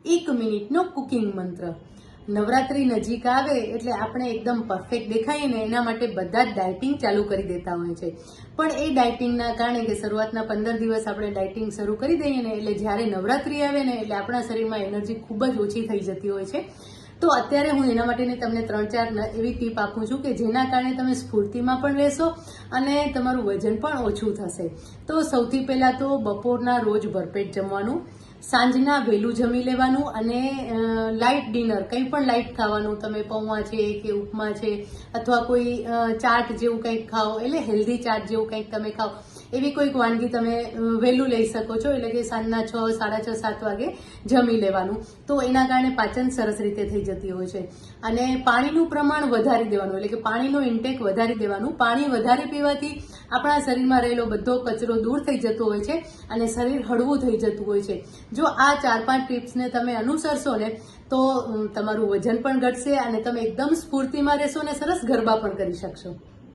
1 મિનિટનો કુકિંગ મંત્ર। નવરાત્રી નજીક આવે એટલે આપણે એકદમ પરફેક્ટ દેખાઈએ ને એના માટે બધા જ ડાયટિંગ ચાલુ કરી દેતા હોય છે, પણ એ ડાયટિંગના કારણે કે શરૂઆતના 15 દિવસ આપણે ડાયટિંગ શરૂ કરી દઈએ ને એટલે જ્યારે નવરાત્રી આવે ને એટલે આપણા શરીરમાં એનર્જી ખૂબ જ ઓછી થઈ જતી હોય છે। તો અત્યારે હું એના માટેની તમને 3-4 એવી ટીપ આપું છું કે જેના કારણે તમે સ્ફૂર્તિમાં પણ રહેશો અને તમારું વજન પણ ઓછું થશે। તો સૌથી પહેલાં તો બપોરના રોજ ભરપેટ જમવાનું, સાંજના વહેલું જમી લેવાનું અને લાઇટ ડિનર, કંઈ પણ લાઇટ ખાવાનું, તમે પૌવા છે કે ઉપમા છે અથવા કોઈ ચાટ જેવું કંઈક ખાઓ, એટલે હેલ્ધી ચાટ જેવું કંઈક તમે ખાઓ, એવી કોઈક વાનગી તમે વહેલું લઈ શકો છો, એટલે કે સાંજના 6, 6:30, 7 વાગે જમી લેવાનું। તો એના કારણે પાચન સરસ રીતે થઈ જતી હોય છે। અને પાણીનું પ્રમાણ વધારી દેવાનું, એટલે કે પાણીનો ઇન્ટેક વધારી દેવાનું। પાણી વધારે પીવાથી આપણા શરીરમાં રહેલો બધો કચરો દૂર થઈ જતો હોય છે અને શરીર હળવું થઈ જતું હોય છે। જો આ 4-5 ટિપ્સને તમે અનુસરશો ને તો તમારું વજન પણ ઘટશે અને તમે એકદમ સ્ફૂર્તિમાં રહેશો અને સરસ ગરબા પણ કરી શકશો।